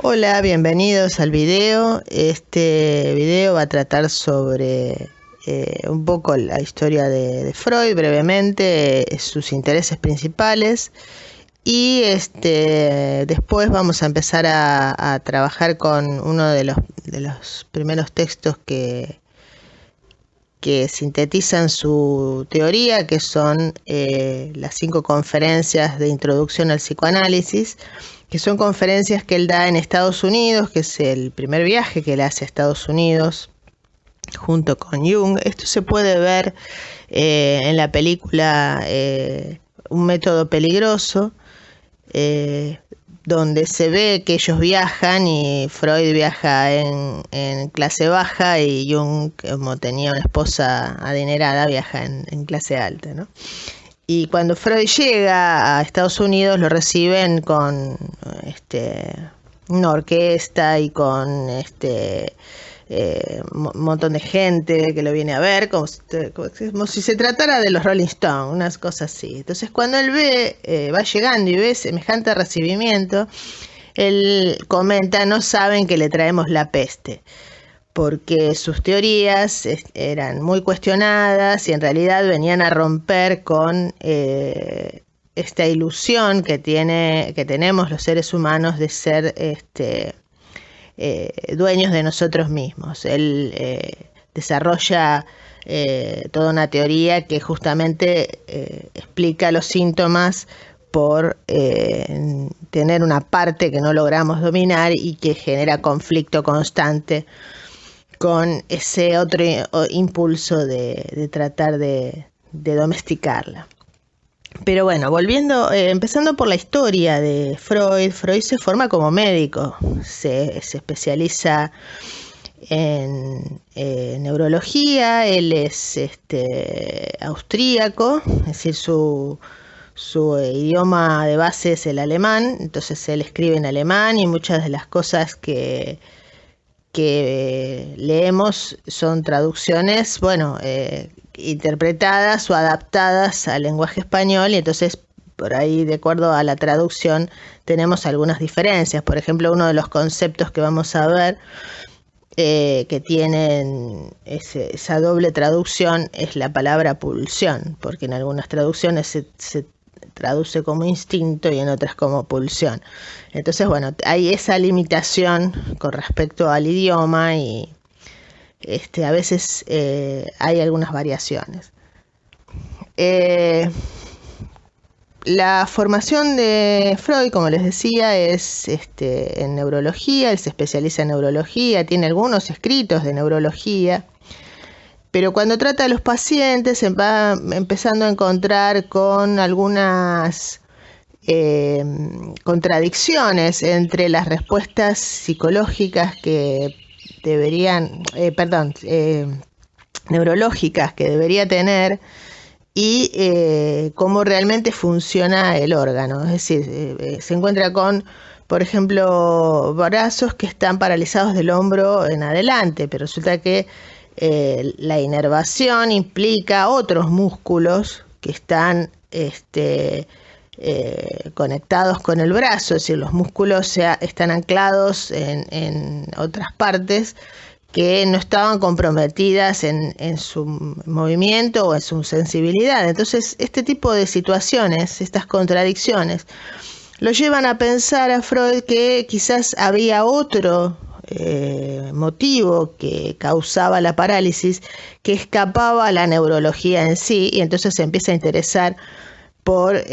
Hola, bienvenidos al video. Este video va a tratar sobre un poco la historia de Freud, brevemente, sus intereses principales. Y después vamos a empezar a trabajar con uno de los primeros textos que sintetizan su teoría, que son las 5 conferencias de introducción al psicoanálisis, que son conferencias que él da en Estados Unidos, que es el primer viaje que él hace a Estados Unidos junto con Jung. Esto se puede ver en la película Un método peligroso, donde se ve que ellos viajan y Freud viaja en clase baja y Jung, como tenía una esposa adinerada, viaja en clase alta, ¿no? Y cuando Freud llega a Estados Unidos lo reciben con una orquesta y con un montón de gente que lo viene a ver, como si se tratara de los Rolling Stones, unas cosas así. Entonces cuando él va llegando y ve semejante recibimiento, él comenta: no saben que le traemos la peste, porque sus teorías eran muy cuestionadas y en realidad venían a romper con esta ilusión que tenemos los seres humanos de ser dueños de nosotros mismos. Él desarrolla toda una teoría que justamente explica los síntomas por tener una parte que no logramos dominar y que genera conflicto constante con ese otro impulso de tratar de domesticarla. Pero bueno, volviendo, empezando por la historia de Freud. Freud se forma como médico, se especializa en neurología. Él es austríaco, es decir, su idioma de base es el alemán, entonces él escribe en alemán y muchas de las cosas que leemos son traducciones, interpretadas o adaptadas al lenguaje español, y entonces por ahí, de acuerdo a la traducción, tenemos algunas diferencias. Por ejemplo, uno de los conceptos que vamos a ver que tienen esa doble traducción es la palabra pulsión, porque en algunas traducciones se traduce como instinto y en otras como pulsión. Entonces, bueno, hay esa limitación con respecto al idioma y a veces hay algunas variaciones. La formación de Freud, como les decía, es en neurología. Él se especializa en neurología, tiene algunos escritos de neurología, pero cuando trata a los pacientes se va empezando a encontrar con algunas contradicciones entre las respuestas psicológicas que deberían, neurológicas que debería tener y cómo realmente funciona el órgano. Es decir, se encuentra con, por ejemplo, brazos que están paralizados del hombro en adelante, pero resulta que la inervación implica otros músculos que están conectados con el brazo, es decir, los músculos están anclados en otras partes que no estaban comprometidas en su movimiento o en su sensibilidad. Entonces, este tipo de situaciones, estas contradicciones, lo llevan a pensar a Freud que quizás había otro motivo que causaba la parálisis, que escapaba a la neurología en sí, y entonces se empieza a interesar por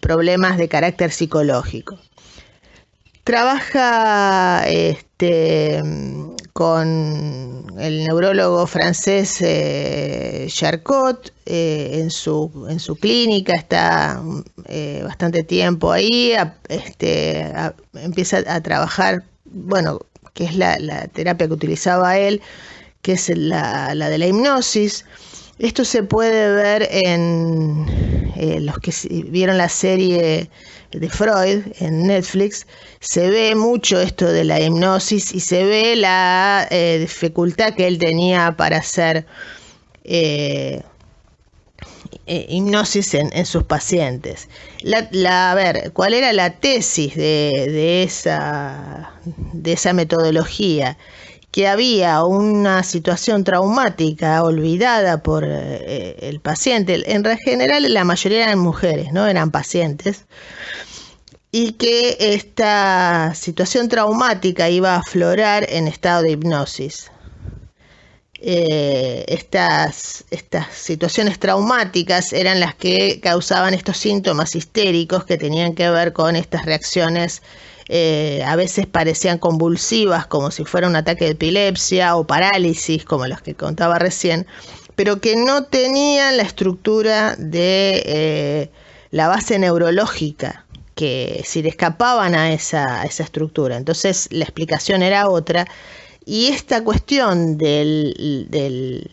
problemas de carácter psicológico. Trabaja con el neurólogo francés Charcot en su clínica, está bastante tiempo ahí, empieza a trabajar, que es la terapia que utilizaba él, que es la de la hipnosis. Esto se puede ver en los que vieron la serie de Freud en Netflix. Se ve mucho esto de la hipnosis y se ve la dificultad que él tenía para ser hipnosis en sus pacientes. A ver, ¿cuál era la tesis de esa metodología? Que había una situación traumática olvidada por el paciente. En general, la mayoría eran mujeres, ¿no? Eran pacientes. Y que esta situación traumática iba a aflorar en estado de hipnosis. Estas situaciones traumáticas eran las que causaban estos síntomas histéricos que tenían que ver con estas reacciones, a veces parecían convulsivas, como si fuera un ataque de epilepsia o parálisis, como los que contaba recién, pero que no tenían la estructura de la base neurológica, que si le escapaban a esa estructura. Entonces la explicación era otra. Y esta cuestión del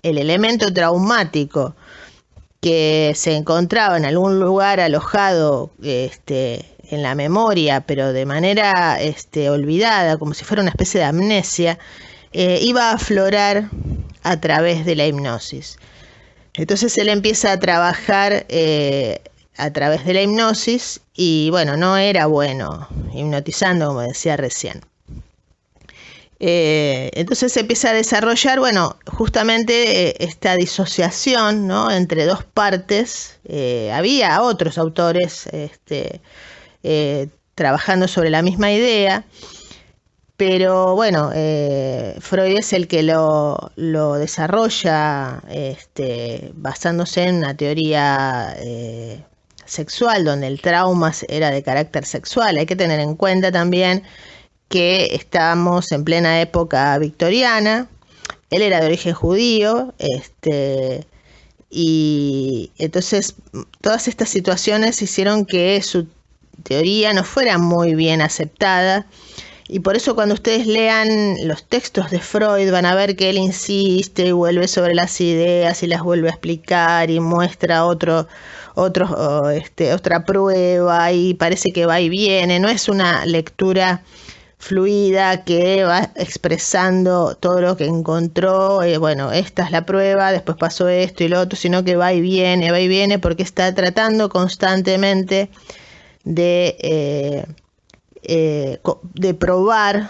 elemento traumático que se encontraba en algún lugar alojado en la memoria, pero de manera olvidada, como si fuera una especie de amnesia, iba a aflorar a través de la hipnosis. Entonces él empieza a trabajar a través de la hipnosis y bueno, no era bueno hipnotizando, como decía recién. Entonces se empieza a desarrollar, bueno, justamente esta disociación, ¿no?, entre dos partes. Había otros autores trabajando sobre la misma idea, pero bueno, Freud es el que lo desarrolla basándose en una teoría sexual, donde el trauma era de carácter sexual. Hay que tener en cuenta también que estamos en plena época victoriana. Él era de origen judío, y entonces todas estas situaciones hicieron que su teoría no fuera muy bien aceptada, y por eso cuando ustedes lean los textos de Freud van a ver que él insiste y vuelve sobre las ideas y las vuelve a explicar y muestra otra prueba, y parece que va y viene. No es una lectura fluida que va expresando todo lo que encontró, bueno, esta es la prueba, después pasó esto y lo otro, sino que va y viene, porque está tratando constantemente de probar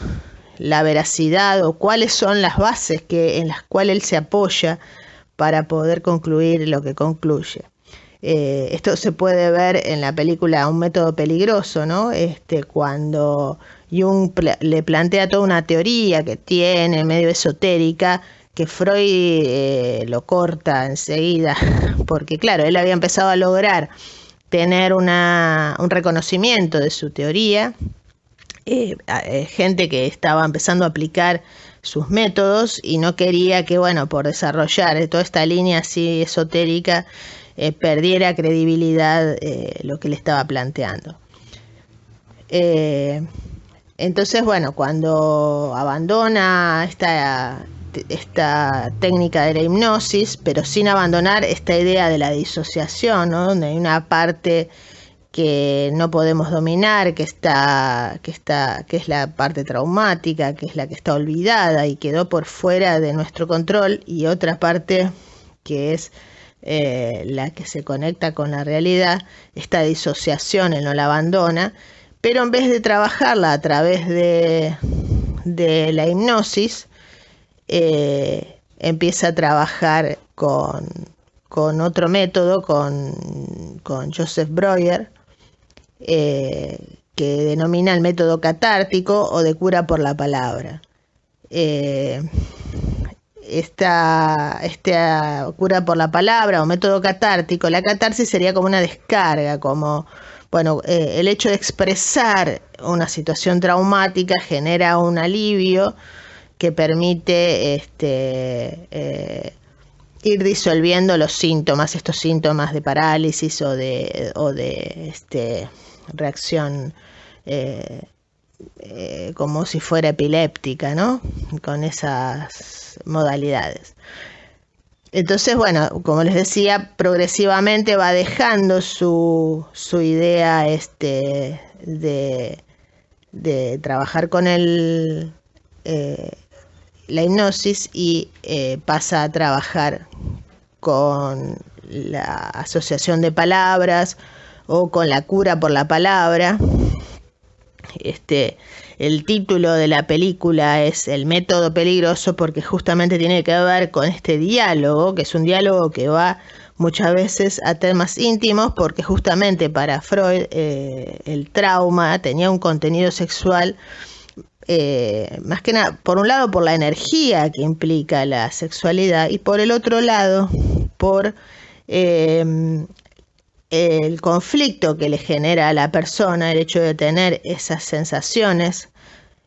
la veracidad o cuáles son las bases en las cuales él se apoya para poder concluir lo que concluye. Esto se puede ver en la película Un método peligroso, ¿no? Cuando Jung le plantea toda una teoría que tiene, medio esotérica, que Freud lo corta enseguida, porque claro, él había empezado a lograr tener un reconocimiento de su teoría, gente que estaba empezando a aplicar sus métodos y no quería que, bueno, por desarrollar toda esta línea así esotérica, perdiera credibilidad lo que le estaba planteando. Entonces, bueno, cuando abandona esta técnica de la hipnosis, pero sin abandonar esta idea de la disociación, ¿no?, donde hay una parte que no podemos dominar, que es la parte traumática, que es la que está olvidada y quedó por fuera de nuestro control, y otra parte que es la que se conecta con la realidad. Esta disociación él no la abandona, pero en vez de trabajarla a través de la hipnosis, empieza a trabajar con otro método, con Joseph Breuer, que denomina el método catártico o de cura por la palabra. Esta cura por la palabra o método catártico, la catarsis sería como una descarga, como, bueno, el hecho de expresar una situación traumática genera un alivio que permite ir disolviendo los síntomas, estos síntomas de parálisis o de reacción como si fuera epiléptica, ¿no?, con esas modalidades. Entonces, bueno, como les decía, progresivamente va dejando su idea de trabajar con la hipnosis y pasa a trabajar con la asociación de palabras o con la cura por la palabra. El título de la película es El método peligroso porque justamente tiene que ver con este diálogo, que es un diálogo que va muchas veces a temas íntimos, porque justamente para Freud el trauma tenía un contenido sexual, más que nada, por un lado por la energía que implica la sexualidad y por el otro lado por el conflicto que le genera a la persona el hecho de tener esas sensaciones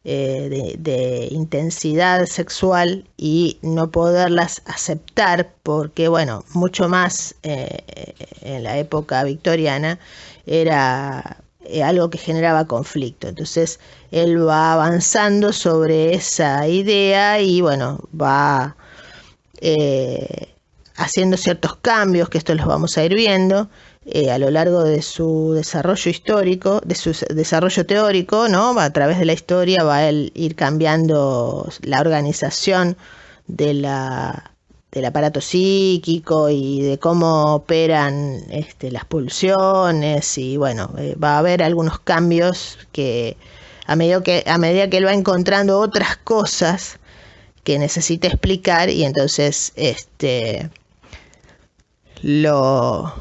de intensidad sexual y no poderlas aceptar porque, bueno, mucho más en la época victoriana era algo que generaba conflicto. Entonces él va avanzando sobre esa idea y, bueno, va haciendo ciertos cambios, que esto los vamos a ir viendo a lo largo de su desarrollo histórico, de su desarrollo teórico, ¿no? A través de la historia va a ir cambiando la organización del aparato psíquico y de cómo operan las pulsiones y, bueno, va a haber algunos cambios que a medida que él va encontrando otras cosas que necesita explicar y entonces lo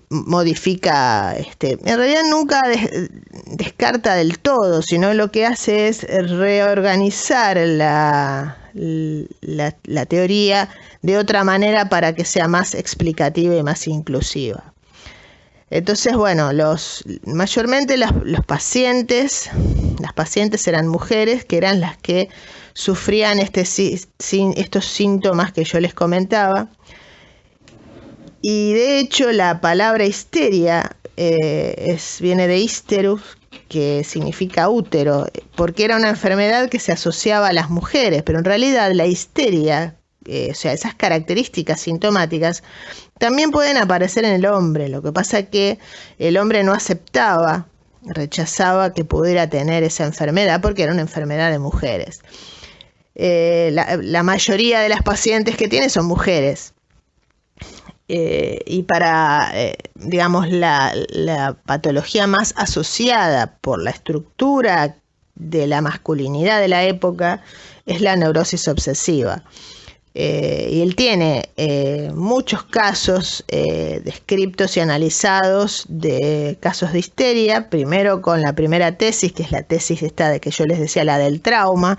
modifica, en realidad nunca descarta del todo, sino lo que hace es reorganizar la teoría de otra manera para que sea más explicativa y más inclusiva. Entonces, bueno, mayormente los pacientes, las pacientes eran mujeres que eran las que sufrían estos síntomas que yo les comentaba. Y de hecho la palabra histeria viene de histerus, que significa útero, porque era una enfermedad que se asociaba a las mujeres, pero en realidad la histeria, o sea, esas características sintomáticas, también pueden aparecer en el hombre. Lo que pasa es que el hombre no aceptaba, rechazaba que pudiera tener esa enfermedad porque era una enfermedad de mujeres. La mayoría de las pacientes que tiene son mujeres. Y para, digamos, la patología más asociada por la estructura de la masculinidad de la época es la neurosis obsesiva. Y él tiene muchos casos descriptos y analizados de casos de histeria, primero con la primera tesis, que es la tesis esta de que yo les decía, la del trauma,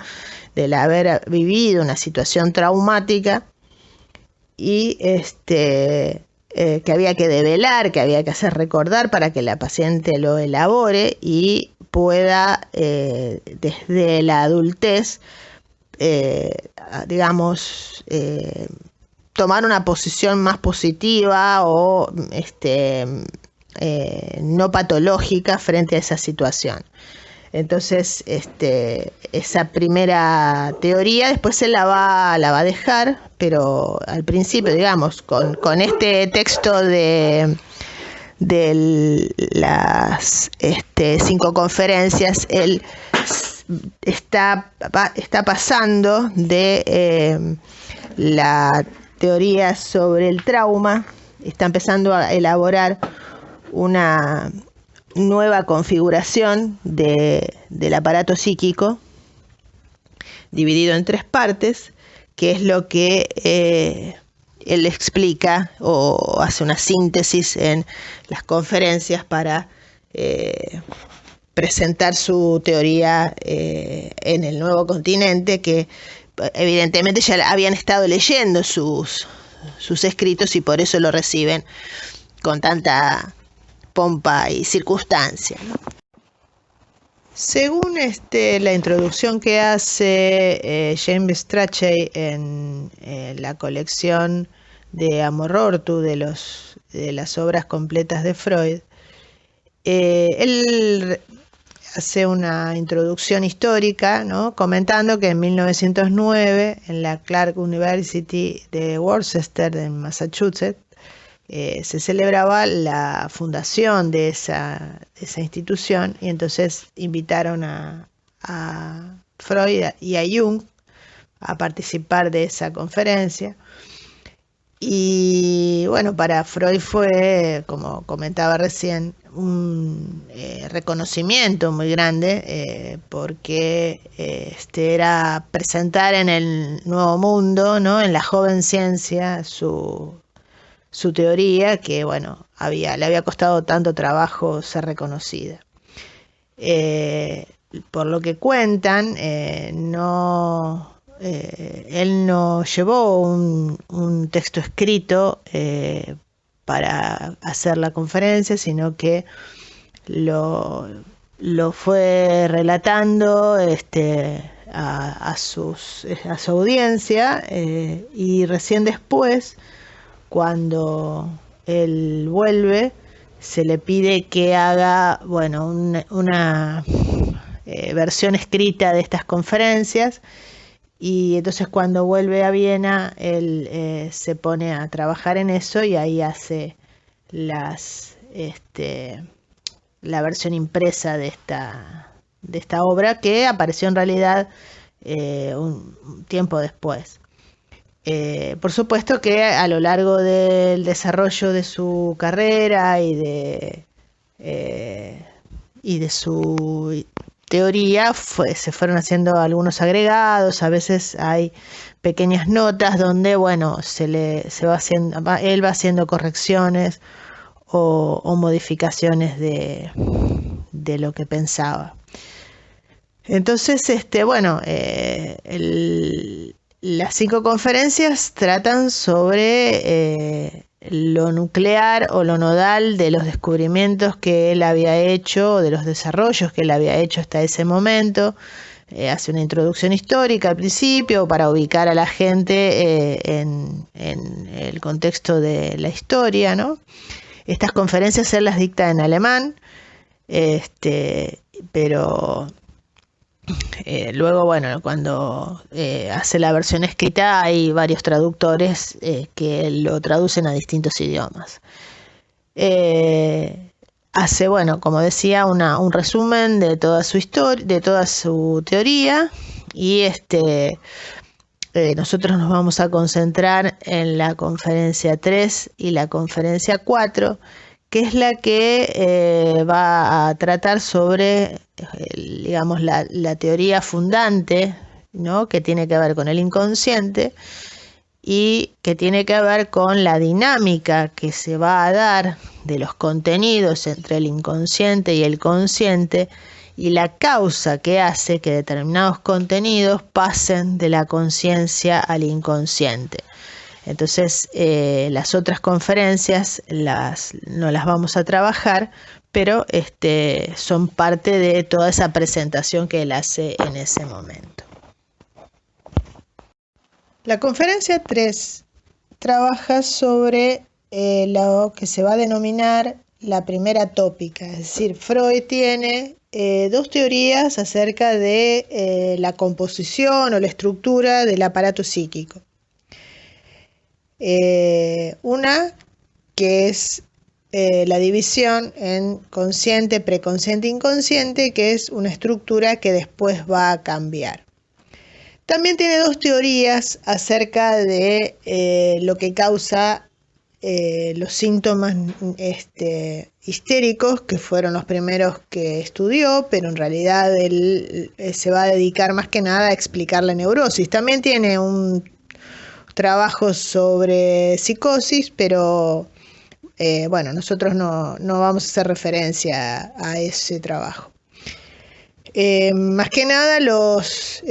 del haber vivido una situación traumática, y que había que develar, que había que hacer recordar para que la paciente lo elabore y pueda desde la adultez, digamos, tomar una posición más positiva o no patológica frente a esa situación. Entonces, esa primera teoría después se la va a dejar, pero al principio, digamos, con este texto de las 5 conferencias, él está pasando de la teoría sobre el trauma, está empezando a elaborar una nueva configuración del aparato psíquico dividido en 3 partes, que es lo que él explica o hace una síntesis en las conferencias para presentar su teoría en el Nuevo Continente, que evidentemente ya habían estado leyendo sus escritos y por eso lo reciben con tanta pompa y circunstancia, ¿no? Según la introducción que hace James Strachey en la colección de Amor Ortu de las obras completas de Freud, él hace una introducción histórica, ¿no? Comentando que en 1909 en la Clark University de Worcester, en Massachusetts, se celebraba la fundación de esa institución y entonces invitaron a Freud y a Jung a participar de esa conferencia Y bueno, para Freud fue, como comentaba recién, un reconocimiento muy grande, porque era presentar en el Nuevo Mundo, ¿no? En la joven ciencia, su teoría que, bueno, le había costado tanto trabajo ser reconocida. Por lo que cuentan, él no llevó un texto escrito para hacer la conferencia, sino que lo fue relatando a su audiencia, y recién después, cuando él vuelve, se le pide que haga, bueno, una versión escrita de estas conferencias, y entonces cuando vuelve a Viena, él se pone a trabajar en eso y ahí hace la versión impresa de esta obra, que apareció en realidad un tiempo después. Por supuesto que a lo largo del desarrollo de su carrera y de su teoría, se fueron haciendo algunos agregados. A veces hay pequeñas notas donde, bueno, él va haciendo correcciones o modificaciones de lo que pensaba. Entonces, bueno, las 5 conferencias tratan sobre lo nuclear o lo nodal de los descubrimientos que él había hecho, de los desarrollos que él había hecho hasta ese momento. Hace una introducción histórica al principio para ubicar a la gente en el contexto de la historia, ¿no? Estas conferencias él las dicta en alemán, pero luego, bueno, cuando hace la versión escrita, hay varios traductores que lo traducen a distintos idiomas. Hace, bueno, como decía, un resumen de toda su historia, de toda su teoría, y nosotros nos vamos a concentrar en la conferencia 3 y la conferencia 4, que es la que va a tratar sobre, digamos, la teoría fundante, ¿no? Que tiene que ver con el inconsciente y que tiene que ver con la dinámica que se va a dar de los contenidos entre el inconsciente y el consciente, y la causa que hace que determinados contenidos pasen de la conciencia al inconsciente. Entonces, las otras conferencias no las vamos a trabajar, pero son parte de toda esa presentación que él hace en ese momento. La conferencia 3 trabaja sobre lo que se va a denominar la primera tópica, es decir, Freud tiene 2 teorías acerca de la composición o la estructura del aparato psíquico. Una que es la división en consciente, preconsciente e inconsciente, que es una estructura que después va a cambiar. También tiene 2 teorías acerca de lo que causa los síntomas histéricos, que fueron los primeros que estudió, pero en realidad él se va a dedicar más que nada a explicar la neurosis. También tiene un trabajo sobre psicosis, pero bueno, nosotros no vamos a hacer referencia a ese trabajo. Más que nada los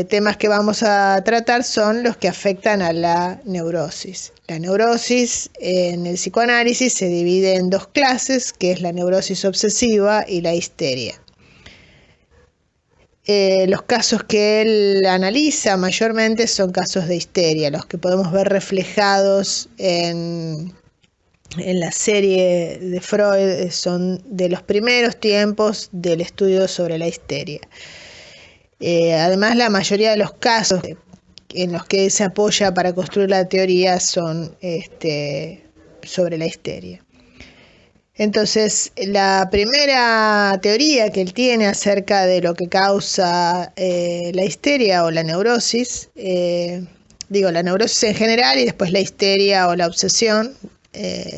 temas que vamos a tratar son los que afectan a la neurosis. La neurosis en el psicoanálisis se divide en 2 clases, que es la neurosis obsesiva y la histeria. Los casos que él analiza mayormente son casos de histeria, los que podemos ver reflejados en la serie de Freud son de los primeros tiempos del estudio sobre la histeria. Además, la mayoría de los casos en los que se apoya para construir la teoría son sobre la histeria. Entonces, la primera teoría que él tiene acerca de lo que causa la histeria o la neurosis digo, la neurosis en general y después la histeria o la obsesión,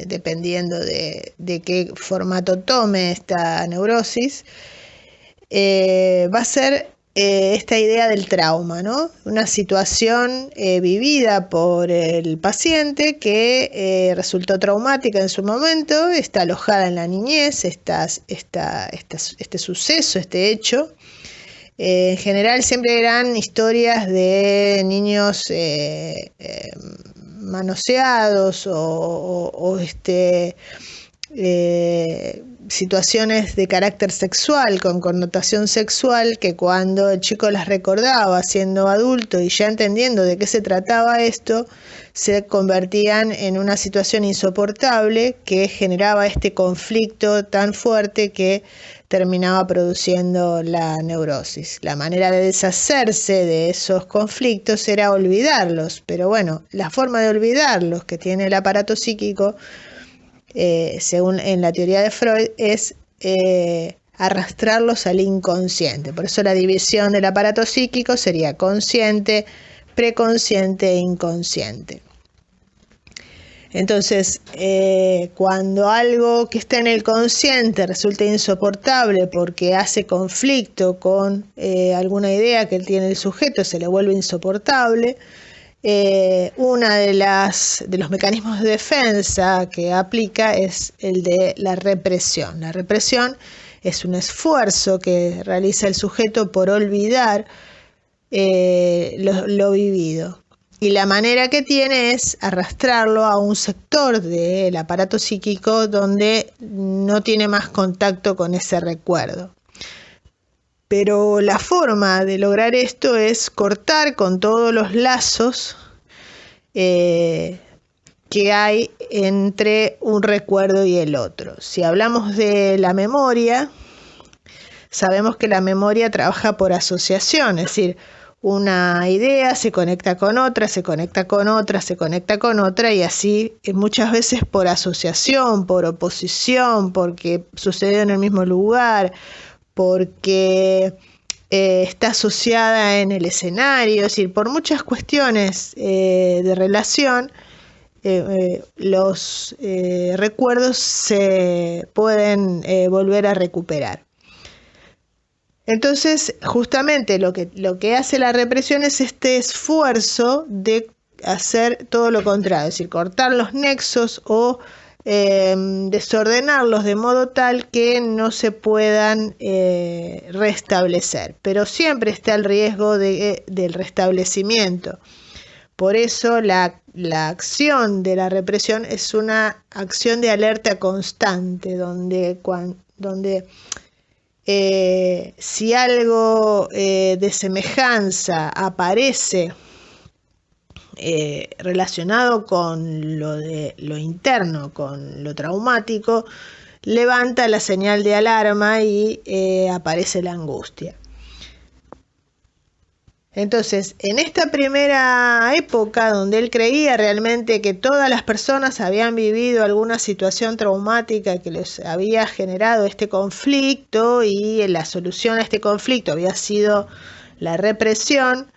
dependiendo de qué formato tome esta neurosis, va a ser esta idea del trauma, ¿no? Una situación vivida por el paciente que resultó traumática en su momento, está alojada en la niñez, este suceso, este hecho. En general siempre eran historias de niños manoseados o situaciones de carácter sexual, con connotación sexual, que cuando el chico las recordaba siendo adulto y ya entendiendo de qué se trataba esto, se convertían en una situación insoportable que generaba este conflicto tan fuerte que terminaba produciendo la neurosis. La manera de deshacerse de esos conflictos era olvidarlos, pero bueno, la forma de olvidarlos que tiene el aparato psíquico, según en la teoría de Freud, es arrastrarlos al inconsciente. Por eso la división del aparato psíquico sería consciente, preconsciente e inconsciente. Entonces, cuando algo que está en el consciente resulta insoportable porque hace conflicto con alguna idea que tiene el sujeto, se le vuelve insoportable. Una de los mecanismos de defensa que aplica es el de la represión. La represión es un esfuerzo que realiza el sujeto por olvidar lo vivido. Y la manera que tiene es arrastrarlo a un sector del aparato psíquico donde no tiene más contacto con ese recuerdo. Pero la forma de lograr esto es cortar con todos los lazos que hay entre un recuerdo y el otro. Si hablamos de la memoria, sabemos que la memoria trabaja por asociación, es decir, una idea se conecta con otra, se conecta con otra, se conecta con otra, y así muchas veces por asociación, por oposición, porque sucedió en el mismo lugar, porque está asociada en el escenario, es decir, por muchas cuestiones de relación, los recuerdos se pueden volver a recuperar. Entonces, justamente lo que hace la represión es este esfuerzo de hacer todo lo contrario, es decir, cortar los nexos o desordenarlos de modo tal que no se puedan restablecer. Pero siempre está el riesgo del restablecimiento. Por eso la acción de la represión es una acción de alerta constante, donde si algo de semejanza aparece relacionado con lo interno, con lo traumático, levanta la señal de alarma y aparece la angustia. Entonces, en esta primera época donde él creía realmente que todas las personas habían vivido alguna situación traumática que les había generado este conflicto, y la solución a este conflicto había sido la represión,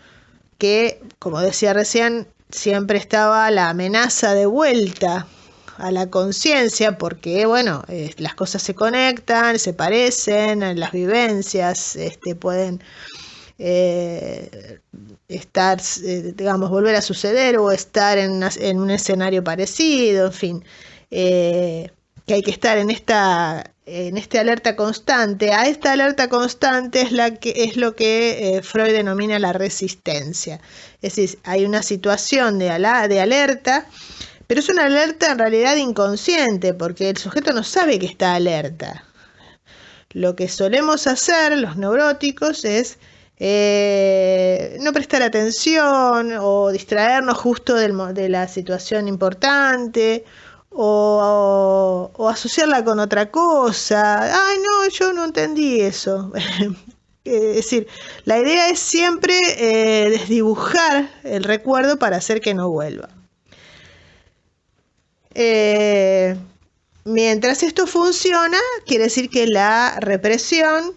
que, como decía recién, siempre estaba la amenaza de vuelta a la conciencia, porque bueno, las cosas se conectan, se parecen, las vivencias pueden estar, volver a suceder o estar en un escenario parecido, en fin, que hay que estar en esta alerta constante. A esta alerta constante es lo que Freud denomina la resistencia. Es decir, hay una situación de alerta, pero es una alerta en realidad inconsciente, porque el sujeto no sabe que está alerta. Lo que solemos hacer los neuróticos es no prestar atención o distraernos justo de la situación importante, o asociarla con otra cosa. Ay, no, yo no entendí eso. Es decir, la idea es siempre desdibujar el recuerdo para hacer que no vuelva. Mientras esto funciona, quiere decir que la represión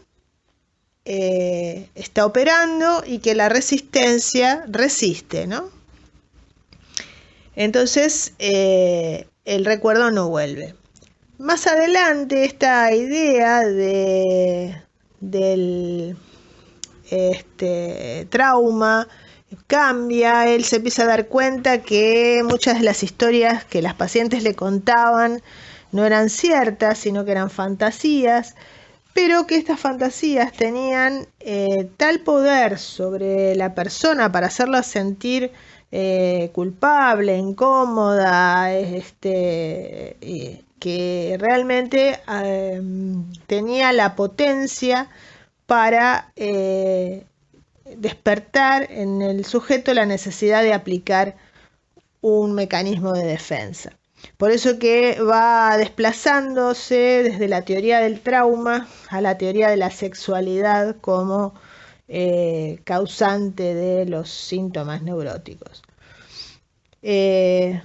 está operando y que la resistencia resiste, ¿no? Entonces, el recuerdo no vuelve. Más adelante, esta idea del trauma cambia. Él se empieza a dar cuenta que muchas de las historias que las pacientes le contaban no eran ciertas, sino que eran fantasías, pero que estas fantasías tenían tal poder sobre la persona para hacerla sentir culpable, incómoda, que realmente tenía la potencia para despertar en el sujeto la necesidad de aplicar un mecanismo de defensa. Por eso que va desplazándose desde la teoría del trauma a la teoría de la sexualidad como causante de los síntomas neuróticos. Este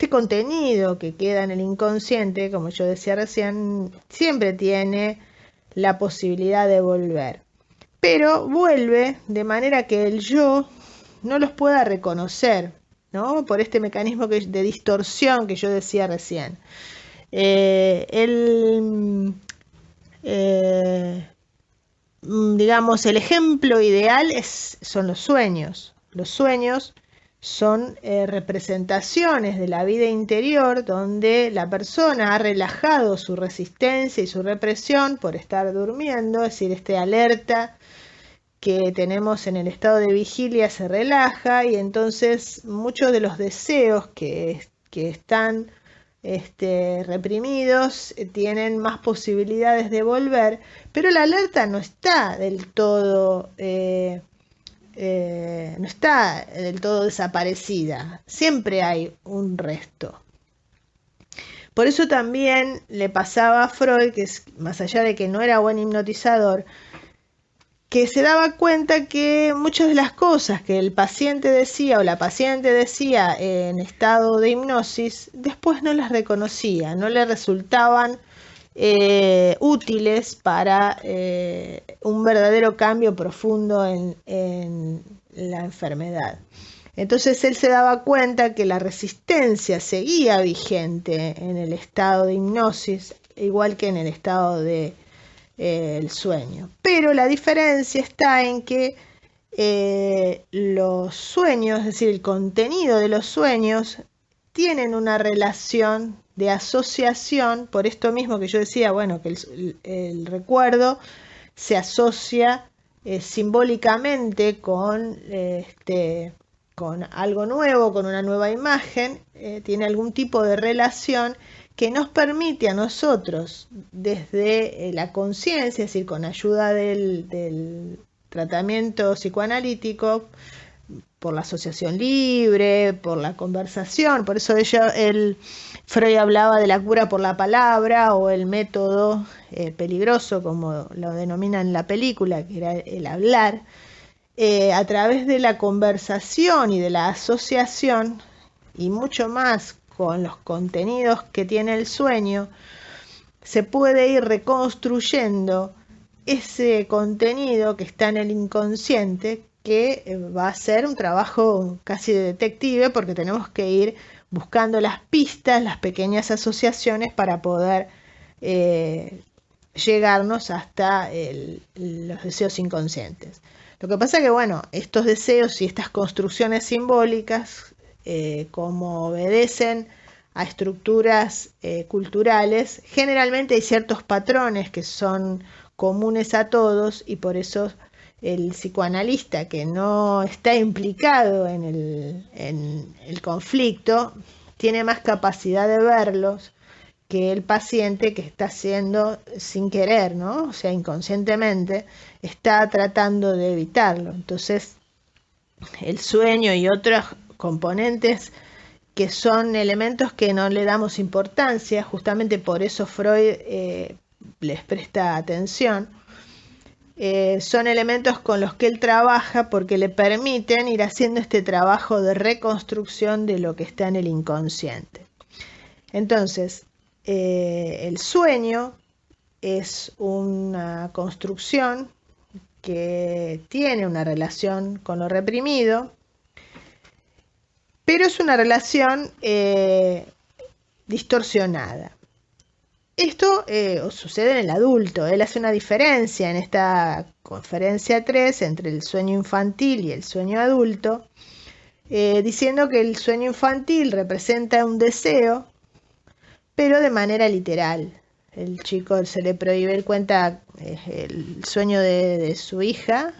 contenido que queda en el inconsciente, como yo decía recién, siempre tiene la posibilidad de volver, pero vuelve de manera que el yo no los pueda reconocer, ¿no? Por este mecanismo de distorsión que yo decía recién. Digamos, el ejemplo ideal son los sueños. Los sueños son representaciones de la vida interior donde la persona ha relajado su resistencia y su represión por estar durmiendo, es decir, alerta que tenemos en el estado de vigilia se relaja y entonces muchos de los deseos que están reprimidos tienen más posibilidades de volver, pero la alerta no está del todo desaparecida, siempre hay un resto. Por eso también le pasaba a Freud, que más allá de que no era buen hipnotizador, que se daba cuenta que muchas de las cosas que el paciente decía o la paciente decía en estado de hipnosis, después no las reconocía, no le resultaban útiles para un verdadero cambio profundo en la enfermedad. Entonces él se daba cuenta que la resistencia seguía vigente en el estado de hipnosis, igual que en el estado de el sueño. Pero la diferencia está en que los sueños, es decir, el contenido de los sueños, tienen una relación de asociación, por esto mismo que yo decía, bueno, que el recuerdo se asocia simbólicamente con algo nuevo, con una nueva imagen, tiene algún tipo de relación que nos permite a nosotros, desde la conciencia, es decir, con ayuda del tratamiento psicoanalítico, por la asociación libre, por la conversación, por eso Freud hablaba de la cura por la palabra o el método peligroso, como lo denomina en la película, que era el hablar, a través de la conversación y de la asociación, y mucho más con los contenidos que tiene el sueño, se puede ir reconstruyendo ese contenido que está en el inconsciente, que va a ser un trabajo casi de detective, porque tenemos que ir buscando las pistas, las pequeñas asociaciones para poder llegarnos hasta los deseos inconscientes. Lo que pasa es que, bueno, estos deseos y estas construcciones simbólicas, como obedecen a estructuras culturales, generalmente hay ciertos patrones que son comunes a todos y por eso el psicoanalista que no está implicado en el conflicto tiene más capacidad de verlos que el paciente que está haciendo sin querer, ¿no? O sea, inconscientemente está tratando de evitarlo. Entonces, el sueño y otros componentes que son elementos que no le damos importancia, justamente por eso Freud les presta atención, son elementos con los que él trabaja porque le permiten ir haciendo este trabajo de reconstrucción de lo que está en el inconsciente. Entonces, el sueño es una construcción que tiene una relación con lo reprimido, pero es una relación distorsionada. Esto sucede en el adulto. Él hace una diferencia en esta conferencia 3 entre el sueño infantil y el sueño adulto, diciendo que el sueño infantil representa un deseo, pero de manera literal. El chico se le prohíbe, él cuenta el sueño de su hija,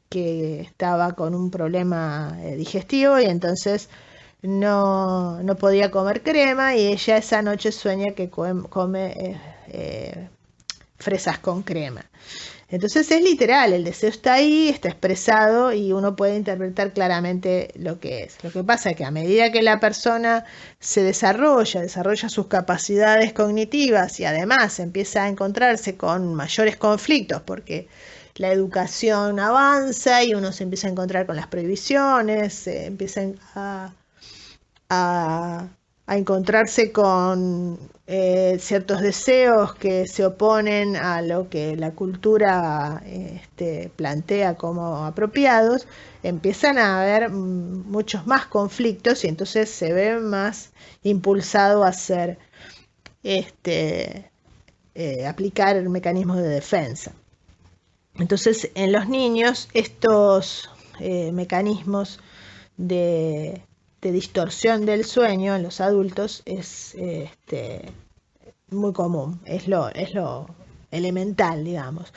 que estaba con un problema digestivo y entonces no podía comer crema, y ella esa noche sueña que come fresas con crema. Entonces es literal, el deseo está ahí, está expresado y uno puede interpretar claramente lo que es. Lo que pasa es que a medida que la persona se desarrolla sus capacidades cognitivas y además empieza a encontrarse con mayores conflictos porque la educación avanza y uno se empieza a encontrar con las prohibiciones, se empiezan a encontrarse con ciertos deseos que se oponen a lo que la cultura plantea como apropiados, empiezan a haber muchos más conflictos y entonces se ve más impulsado a hacer aplicar mecanismos de defensa. Entonces en los niños estos mecanismos de distorsión del sueño en los adultos es muy común, es lo elemental, digamos.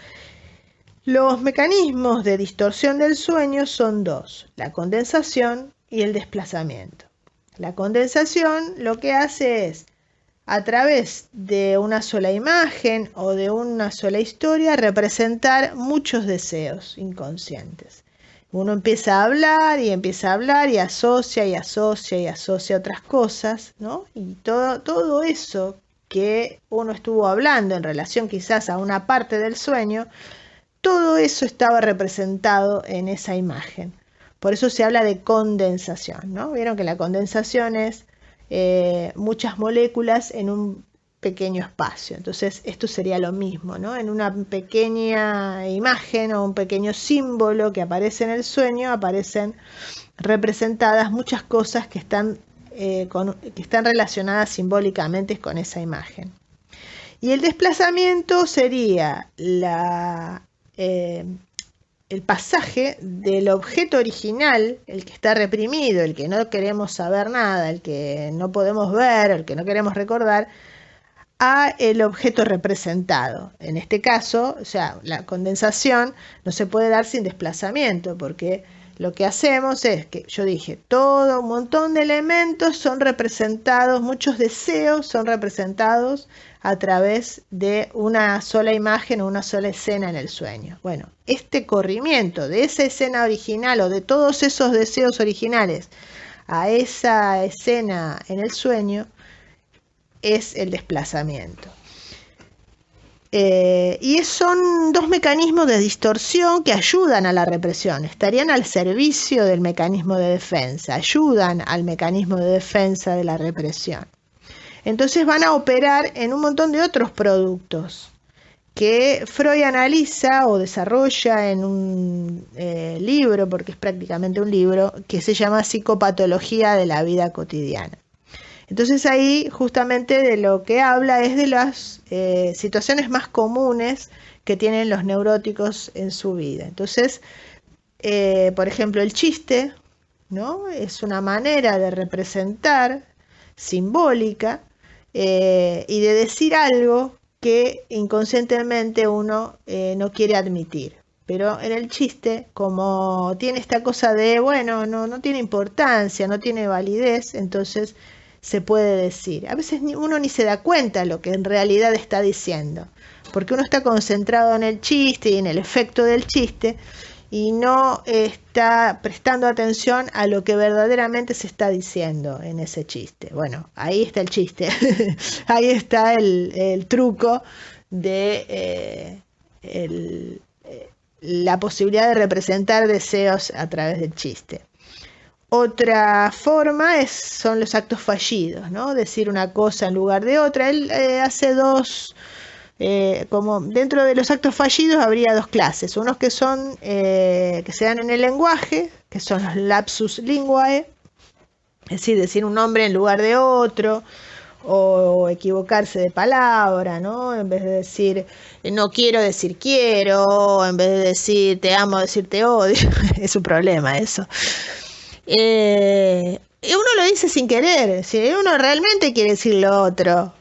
Los mecanismos de distorsión del sueño son dos: la condensación y el desplazamiento. La condensación lo que hace es, a través de una sola imagen o de una sola historia, representar muchos deseos inconscientes. Uno empieza a hablar y asocia otras cosas, ¿no? Y todo eso que uno estuvo hablando en relación quizás a una parte del sueño, todo eso estaba representado en esa imagen. Por eso se habla de condensación, ¿no? Vieron que la condensación es muchas moléculas en un pequeño espacio. Entonces esto sería lo mismo, ¿no? En una pequeña imagen o un pequeño símbolo que aparece en el sueño aparecen representadas muchas cosas que están relacionadas simbólicamente con esa imagen. Y el desplazamiento sería el pasaje del objeto original, el que está reprimido, el que no queremos saber nada, el que no podemos ver, el que no queremos recordar, a el objeto representado. En este caso, o sea, la condensación no se puede dar sin desplazamiento, porque lo que hacemos es que, yo dije, todo un montón de elementos son representados, muchos deseos son representados a través de una sola imagen o una sola escena en el sueño. Bueno, este corrimiento de esa escena original o de todos esos deseos originales a esa escena en el sueño es el desplazamiento. Y son dos mecanismos de distorsión que ayudan a la represión, estarían al servicio del mecanismo de defensa, ayudan al mecanismo de defensa de la represión. Entonces van a operar en un montón de otros productos que Freud analiza o desarrolla en un libro, porque es prácticamente un libro, que se llama Psicopatología de la vida cotidiana. Entonces ahí justamente de lo que habla es de las situaciones más comunes que tienen los neuróticos en su vida. Entonces, por ejemplo, el chiste, ¿no? Es una manera de representar simbólica y de decir algo que inconscientemente uno no quiere admitir. Pero en el chiste, como tiene esta cosa de, bueno, no tiene importancia, no tiene validez, entonces se puede decir. A veces uno ni se da cuenta lo que en realidad está diciendo, porque uno está concentrado en el chiste y en el efecto del chiste y no está prestando atención a lo que verdaderamente se está diciendo en ese chiste. Bueno, ahí está el chiste, ahí está el truco de la posibilidad de representar deseos a través del chiste. Otra forma son los actos fallidos, ¿no? Decir una cosa en lugar de otra. Él hace dos, como dentro de los actos fallidos habría dos clases. Unos que son que se dan en el lenguaje, que son los lapsus linguae, Es decir un nombre en lugar de otro, o equivocarse de palabra, ¿no? En vez de decir no quiero, decir quiero, en vez de decir te amo, decir te odio. Es un problema eso. Y uno lo dice sin querer, si uno realmente quiere decir lo otro,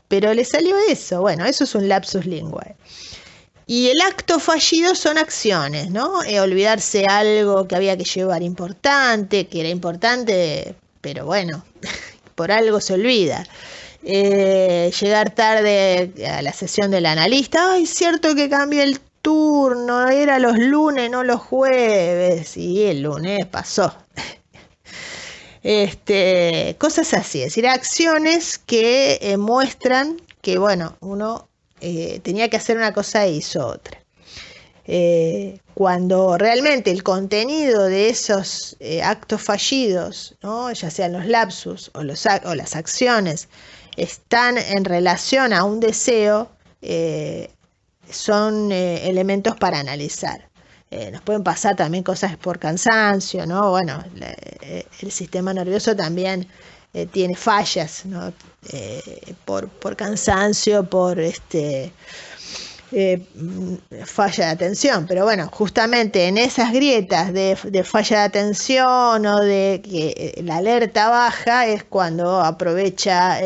pero le salió eso. Bueno, eso es un lapsus linguae. Y el acto fallido son acciones, ¿no? Olvidarse algo que había que llevar importante, que era importante, pero bueno, por algo se olvida. Llegar tarde a la sesión del analista. Ay, cierto que cambié el turno, era los lunes, no los jueves. Y el lunes pasó. Cosas así, es decir, acciones que muestran que, bueno, uno tenía que hacer una cosa e hizo otra. Cuando realmente el contenido de esos actos fallidos, ¿no? Ya sean los lapsus o las acciones, están en relación a un deseo, son elementos para analizar. Nos pueden pasar también cosas por cansancio, ¿no? Bueno, el sistema nervioso también tiene fallas, ¿no? Por cansancio, por falla de atención, pero bueno, justamente en esas grietas de falla de atención o de que la alerta baja es cuando aprovecha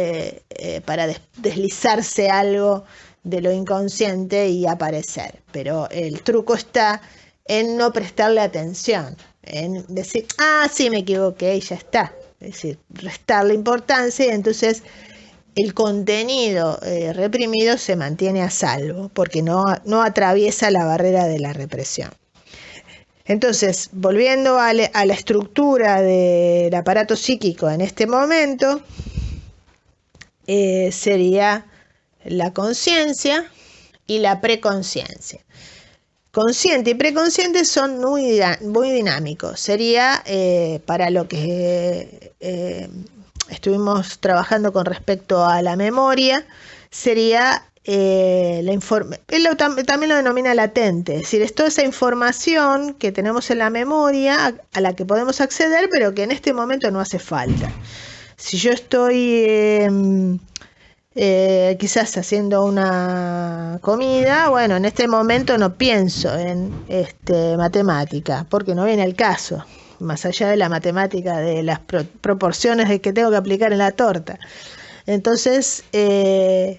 para deslizarse algo de lo inconsciente y aparecer. Pero el truco está en no prestarle atención, en decir, sí, me equivoqué y ya está. Es decir, restarle importancia y entonces el contenido reprimido se mantiene a salvo porque no atraviesa la barrera de la represión. Entonces, volviendo a la estructura del aparato psíquico en este momento, sería la conciencia y la preconsciencia. Consciente y preconsciente son muy dinámicos. Sería para lo que estuvimos trabajando con respecto a la memoria, sería él también lo denomina latente, es decir, es toda esa información que tenemos en la memoria a la que podemos acceder, pero que en este momento no hace falta. Si yo estoy quizás haciendo una comida, bueno, en este momento no pienso en matemática, porque no viene al caso, más allá de la matemática de las proporciones de que tengo que aplicar en la torta. Entonces, en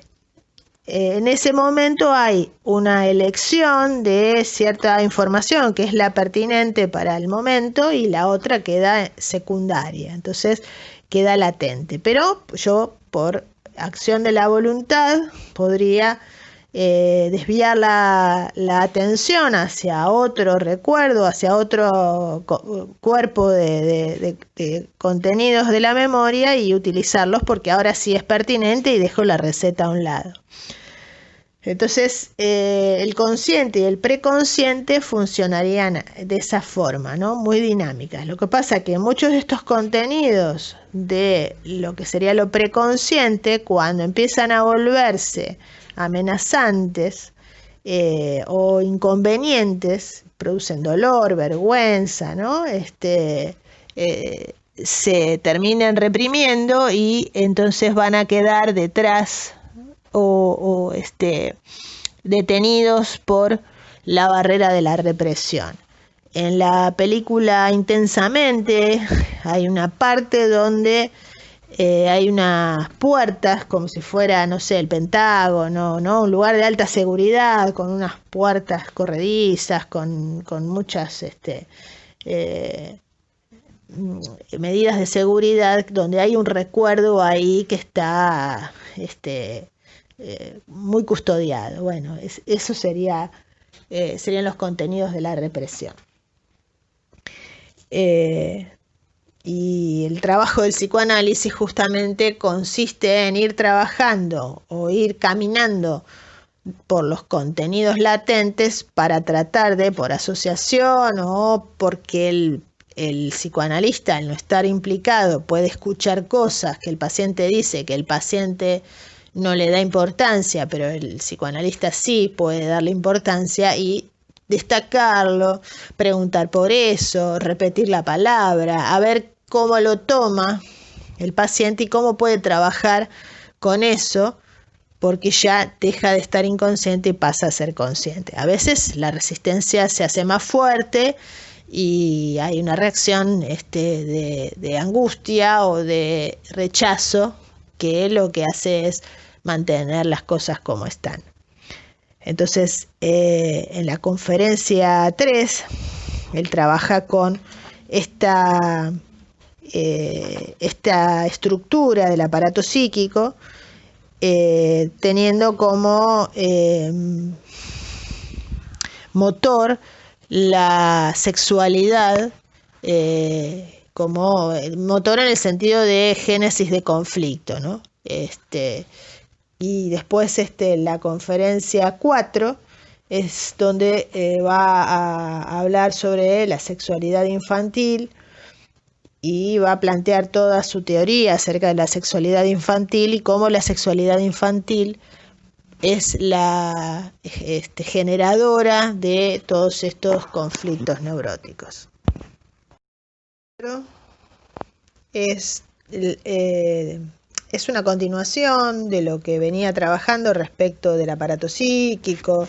ese momento hay una elección de cierta información que es la pertinente para el momento y la otra queda secundaria, entonces queda latente, pero yo por acción de la voluntad podría desviar la atención hacia otro recuerdo, hacia otro cuerpo de contenidos de la memoria y utilizarlos porque ahora sí es pertinente y dejo la receta a un lado. Entonces el consciente y el preconsciente funcionarían de esa forma, ¿no? Muy dinámicas. Lo que pasa es que muchos de estos contenidos de lo que sería lo preconsciente, cuando empiezan a volverse amenazantes o inconvenientes, producen dolor, vergüenza, ¿no? Se terminan reprimiendo y entonces van a quedar detrás o detenidos por la barrera de la represión. En la película Intensamente hay una parte donde hay unas puertas como si fuera, no sé, el Pentágono, ¿no? Un lugar de alta seguridad con unas puertas corredizas, con muchas medidas de seguridad, donde hay un recuerdo ahí que está muy custodiado. Bueno, eso serían los contenidos de la represión. Y el trabajo del psicoanálisis justamente consiste en ir trabajando o ir caminando por los contenidos latentes para tratar de, por asociación o porque el psicoanalista, al no estar implicado, puede escuchar cosas que el paciente dice que el paciente no le da importancia, pero el psicoanalista sí puede darle importancia y destacarlo, preguntar por eso, repetir la palabra, a ver cómo lo toma el paciente y cómo puede trabajar con eso, porque ya deja de estar inconsciente y pasa a ser consciente. A veces la resistencia se hace más fuerte y hay una reacción de angustia o de rechazo que lo que hace es mantener las cosas como están. Entonces, en la conferencia 3, él trabaja con esta estructura del aparato psíquico, teniendo como motor la sexualidad, como motor en el sentido de génesis de conflicto, ¿no? Y después la conferencia 4 es donde va a hablar sobre la sexualidad infantil y va a plantear toda su teoría acerca de la sexualidad infantil y cómo la sexualidad infantil es la generadora de todos estos conflictos neuróticos. Es una continuación de lo que venía trabajando respecto del aparato psíquico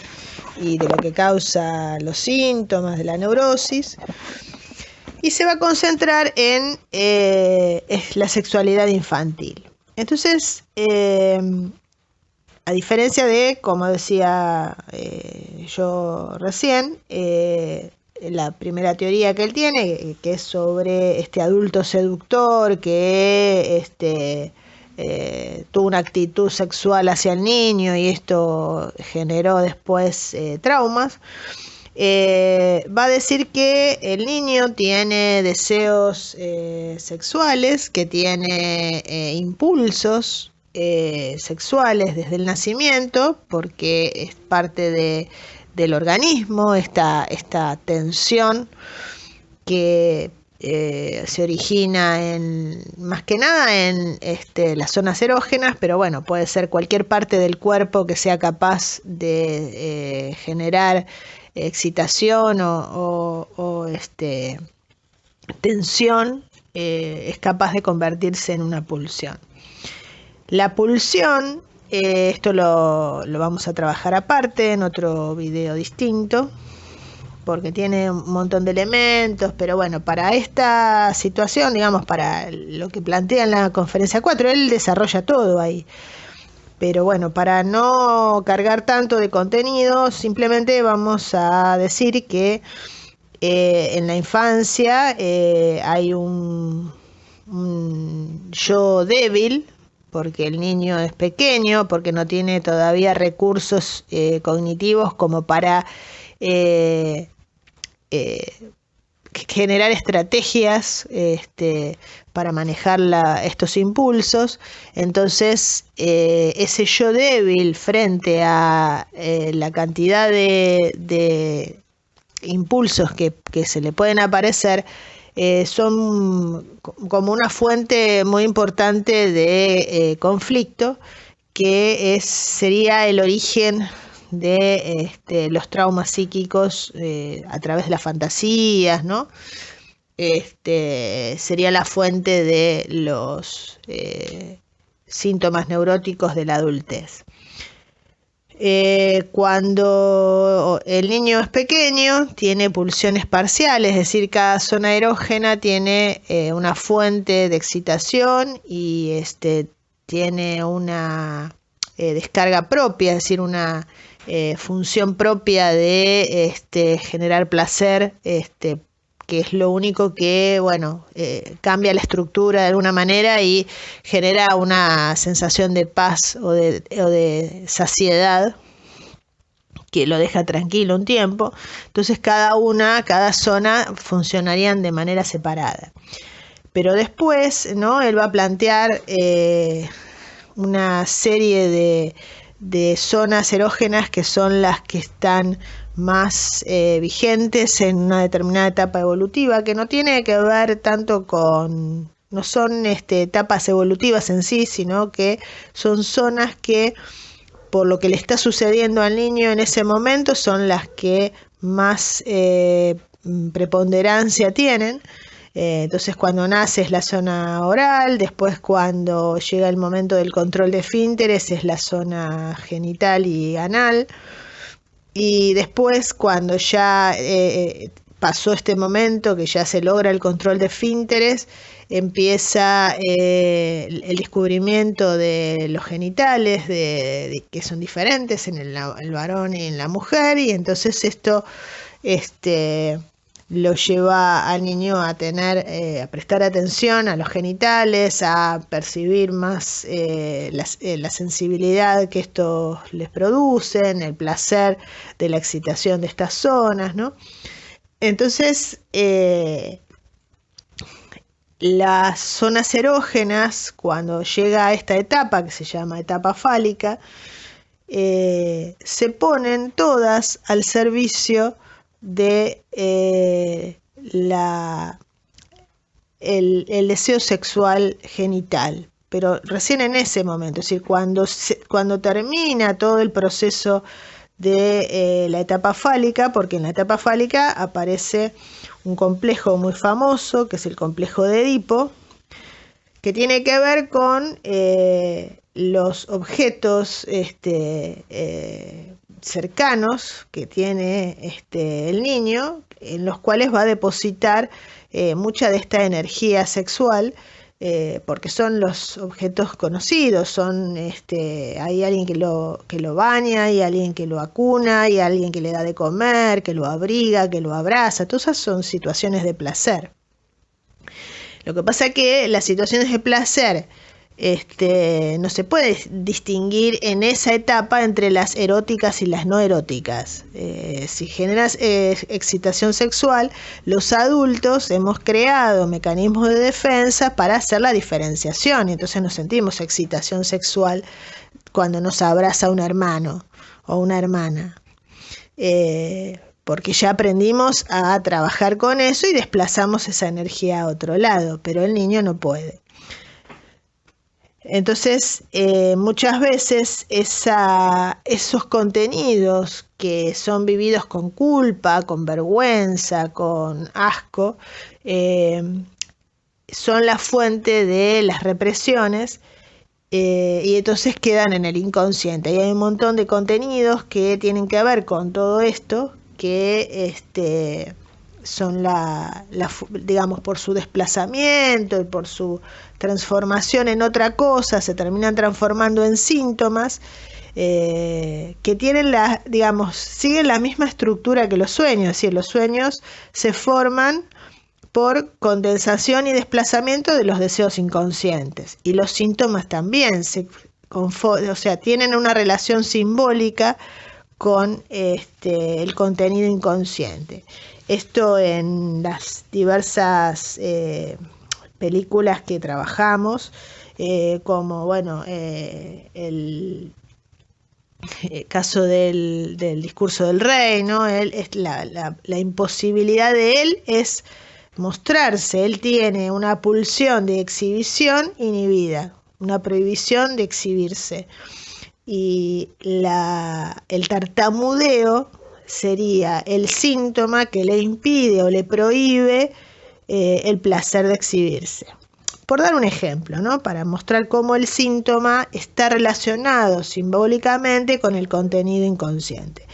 y de lo que causa los síntomas de la neurosis. Y se va a concentrar en la sexualidad infantil. Entonces, a diferencia de, como decía yo recién, la primera teoría que él tiene, que es sobre este adulto seductor que tuvo una actitud sexual hacia el niño y esto generó después traumas, va a decir que el niño tiene deseos sexuales, que tiene impulsos sexuales desde el nacimiento, porque es parte del organismo, esta tensión que se origina más que nada en las zonas erógenas, pero bueno, puede ser cualquier parte del cuerpo que sea capaz de generar excitación o tensión, es capaz de convertirse en una pulsión. La pulsión, esto lo vamos a trabajar aparte en otro video distinto, porque tiene un montón de elementos, pero bueno, para esta situación, digamos, para lo que plantea en la conferencia 4, él desarrolla todo ahí. Pero bueno, para no cargar tanto de contenido, simplemente vamos a decir que en la infancia hay un yo débil, porque el niño es pequeño, porque no tiene todavía recursos cognitivos como para generar estrategias para manejar estos impulsos. Entonces ese yo débil frente a la cantidad de impulsos que se le pueden aparecer son como una fuente muy importante de conflicto, que sería el origen de los traumas psíquicos a través de las fantasías, ¿no? Sería la fuente de los síntomas neuróticos de la adultez. Cuando el niño es pequeño, tiene pulsiones parciales, es decir, cada zona erógena tiene una fuente de excitación y tiene una descarga propia, es decir, una función propia de generar placer, que es lo único que, bueno, cambia la estructura de alguna manera y genera una sensación de paz o de saciedad que lo deja tranquilo un tiempo. Entonces cada zona funcionarían de manera separada. Pero después, ¿no?, él va a plantear una serie de zonas erógenas que son las que están más vigentes en una determinada etapa evolutiva, que no tiene que ver tanto con, no son etapas evolutivas en sí, sino que son zonas que, por lo que le está sucediendo al niño en ese momento, son las que más preponderancia tienen. Entonces cuando nace es la zona oral, después cuando llega el momento del control de esfínteres es la zona genital y anal, y después cuando ya pasó este momento que ya se logra el control de esfínteres, empieza el descubrimiento de los genitales, que son diferentes en el varón y en la mujer, y entonces esto lo lleva al niño a a prestar atención a los genitales, a percibir más la sensibilidad que estos les producen, el placer de la excitación de estas zonas, ¿no? Entonces, las zonas erógenas, cuando llega a esta etapa, que se llama etapa fálica, se ponen todas al servicio de el deseo sexual genital, pero recién en ese momento, es decir, cuando termina todo el proceso de la etapa fálica, porque en la etapa fálica aparece un complejo muy famoso, que es el complejo de Edipo, que tiene que ver con los objetos cercanos que tiene el niño, en los cuales va a depositar mucha de esta energía sexual, porque son los objetos conocidos, hay alguien que lo baña, hay alguien que lo acuna, hay alguien que le da de comer, que lo abriga, que lo abraza, todas esas son situaciones de placer. Lo que pasa es que las situaciones de placer no se puede distinguir en esa etapa entre las eróticas y las no eróticas. Si generas excitación sexual, los adultos hemos creado mecanismos de defensa para hacer la diferenciación, y entonces nos sentimos excitación sexual cuando nos abraza un hermano o una hermana, porque ya aprendimos a trabajar con eso y desplazamos esa energía a otro lado, pero el niño no puede. Entonces, muchas veces esos contenidos que son vividos con culpa, con vergüenza, con asco, son la fuente de las represiones, y entonces quedan en el inconsciente. Y hay un montón de contenidos que tienen que ver con todo esto, que son digamos, por su desplazamiento y por su transformación en otra cosa, se terminan transformando en síntomas que tienen siguen la misma estructura que los sueños, es decir, los sueños se forman por condensación y desplazamiento de los deseos inconscientes, y los síntomas también tienen una relación simbólica con el contenido inconsciente. Esto en las diversas películas que trabajamos, como el caso del discurso del rey, ¿no? La imposibilidad de él es mostrarse, él tiene una pulsión de exhibición inhibida, una prohibición de exhibirse, y el tartamudeo sería el síntoma que le impide o le prohíbe el placer de exhibirse. Por dar un ejemplo, ¿no? Para mostrar cómo el síntoma está relacionado simbólicamente con el contenido inconsciente.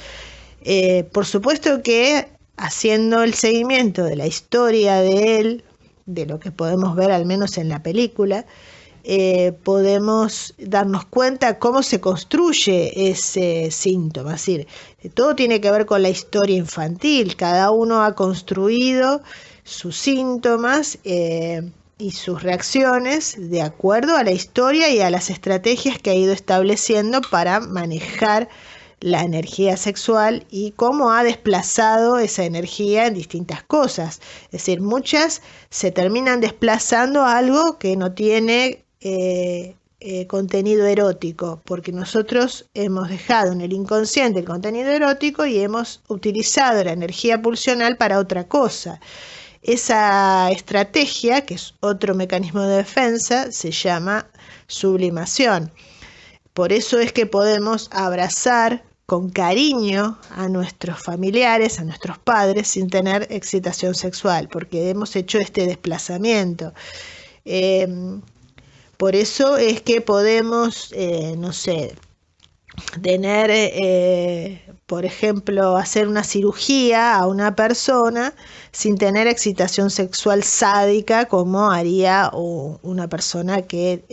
Por supuesto que haciendo el seguimiento de la historia de él, de lo que podemos ver al menos en la película, podemos darnos cuenta cómo se construye ese síntoma. Es decir, todo tiene que ver con la historia infantil. Cada uno ha construido sus síntomas y sus reacciones de acuerdo a la historia y a las estrategias que ha ido estableciendo para manejar la energía sexual y cómo ha desplazado esa energía en distintas cosas. Es decir, muchas se terminan desplazando a algo que no tiene contenido erótico, porque nosotros hemos dejado en el inconsciente el contenido erótico y hemos utilizado la energía pulsional para otra cosa. Esa estrategia, que es otro mecanismo de defensa, se llama sublimación. Por eso es que podemos abrazar con cariño a nuestros familiares, a nuestros padres, sin tener excitación sexual, porque hemos hecho este desplazamiento. Por eso es que podemos, no sé, tener, por ejemplo, hacer una cirugía a una persona sin tener excitación sexual sádica como haría una persona que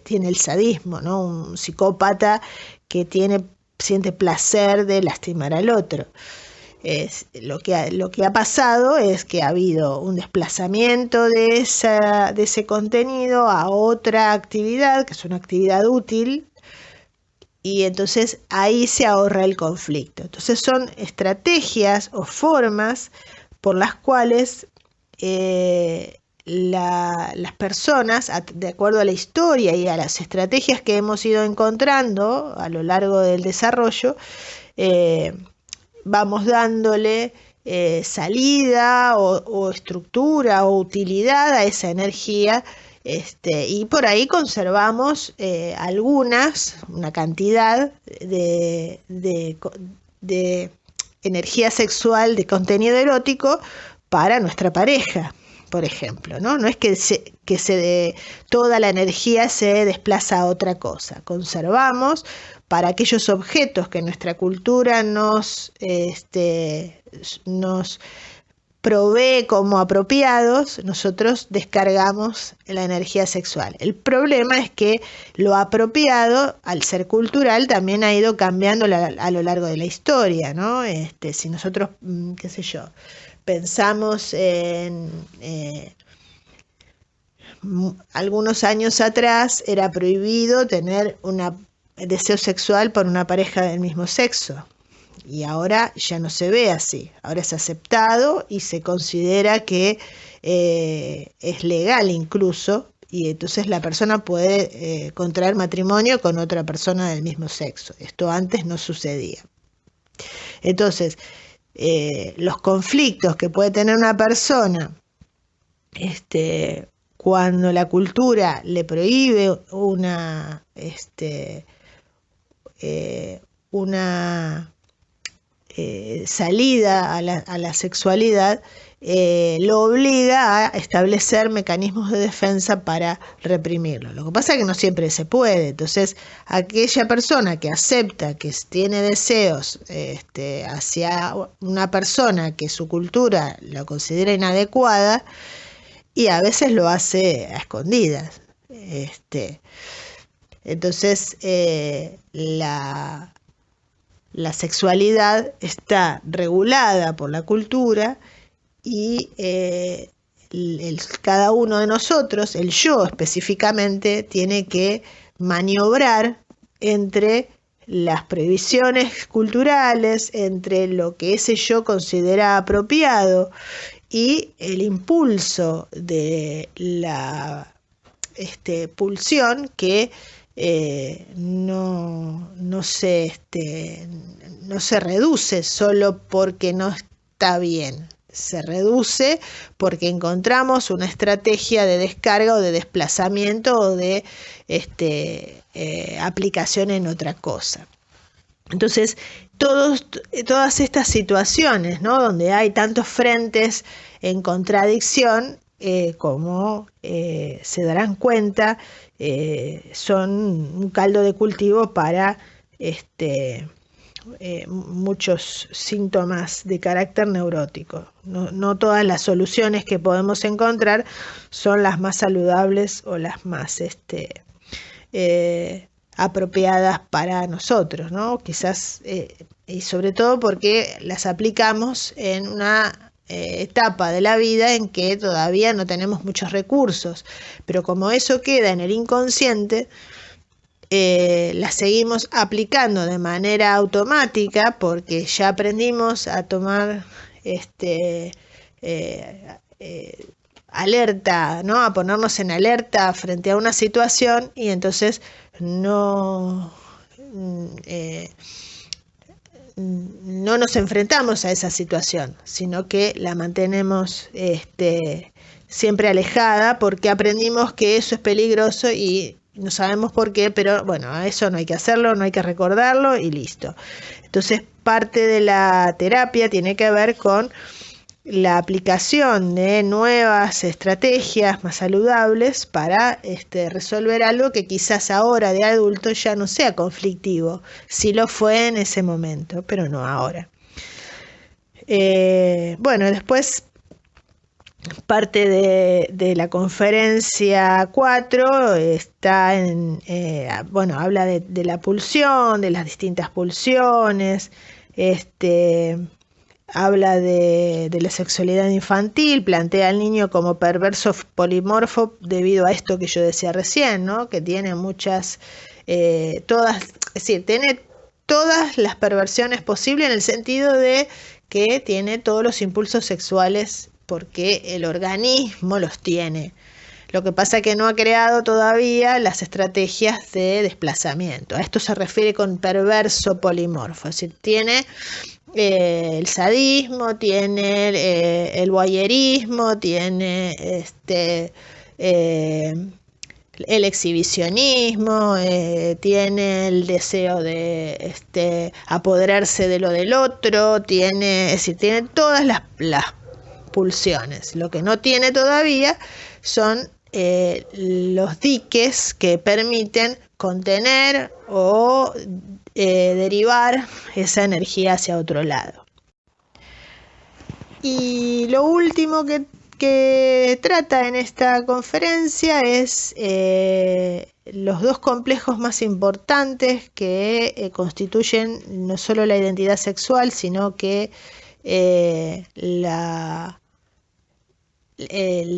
tiene el sadismo, ¿no? Un psicópata que siente placer de lastimar al otro. Lo que ha pasado es que ha habido un desplazamiento de ese contenido a otra actividad, que es una actividad útil, y entonces ahí se ahorra el conflicto. Entonces son estrategias o formas por las cuales las personas, de acuerdo a la historia y a las estrategias que hemos ido encontrando a lo largo del desarrollo, vamos dándole salida o estructura o utilidad a esa energía, y por ahí conservamos una cantidad de energía sexual, de contenido erótico para nuestra pareja, por ejemplo, ¿no? No es que toda la energía se desplaza a otra cosa. Conservamos para aquellos objetos que nuestra cultura nos provee como apropiados, nosotros descargamos la energía sexual. El problema es que lo apropiado, al ser cultural, también ha ido cambiando a lo largo de la historia, ¿no? Si nosotros, qué sé yo, pensamos en algunos años atrás, era prohibido tener deseo sexual por una pareja del mismo sexo. Y ahora ya no se ve así, ahora es aceptado y se considera que es legal incluso, y entonces la persona puede contraer matrimonio con otra persona del mismo sexo. Esto antes no sucedía. Entonces, los conflictos que puede tener una persona cuando la cultura le prohíbe una salida a la sexualidad, lo obliga a establecer mecanismos de defensa para reprimirlo. Lo que pasa es que no siempre se puede. Entonces, aquella persona que acepta que tiene deseos hacia una persona que su cultura lo considera inadecuada, y a veces lo hace a escondidas. Entonces, la sexualidad está regulada por la cultura y cada uno de nosotros, el yo específicamente, tiene que maniobrar entre las prohibiciones culturales, entre lo que ese yo considera apropiado y el impulso de la pulsión que no se reduce solo porque no está bien, se reduce porque encontramos una estrategia de descarga o de desplazamiento o de aplicación en otra cosa. Entonces, todas estas situaciones, ¿no?, donde hay tantos frentes en contradicción, como se darán cuenta, son un caldo de cultivo para muchos síntomas de carácter neurótico. No todas las soluciones que podemos encontrar son las más saludables o las más apropiadas para nosotros, ¿no? Quizás, y sobre todo porque las aplicamos en una etapa de la vida en que todavía no tenemos muchos recursos, pero como eso queda en el inconsciente, las seguimos aplicando de manera automática porque ya aprendimos a tomar alerta, ¿no?, a ponernos en alerta frente a una situación, y entonces no nos enfrentamos a esa situación, sino que la mantenemos siempre alejada porque aprendimos que eso es peligroso y no sabemos por qué, pero bueno, eso no hay que hacerlo, no hay que recordarlo y listo. Entonces, parte de la terapia tiene que ver con la aplicación de nuevas estrategias más saludables para resolver algo que quizás ahora de adulto ya no sea conflictivo. Sí lo fue en ese momento, pero no ahora. Bueno, después parte de la conferencia 4 está habla de la pulsión, de las distintas pulsiones, habla de la sexualidad infantil, plantea al niño como perverso polimorfo debido a esto que yo decía recién, ¿no? Que tiene muchas, todas, es decir, tiene todas las perversiones posibles en el sentido de que tiene todos los impulsos sexuales porque el organismo los tiene. Lo que pasa es que no ha creado todavía las estrategias de desplazamiento. A esto se refiere con perverso polimorfo, es decir, tiene el sadismo, tiene el voyerismo, tiene el exhibicionismo, tiene el deseo de apoderarse de lo del otro, es decir, tiene todas las pulsiones. Lo que no tiene todavía son los diques que permiten contener o derivar esa energía hacia otro lado. Y lo último que trata en esta conferencia es los dos complejos más importantes que constituyen no solo la identidad sexual, sino que el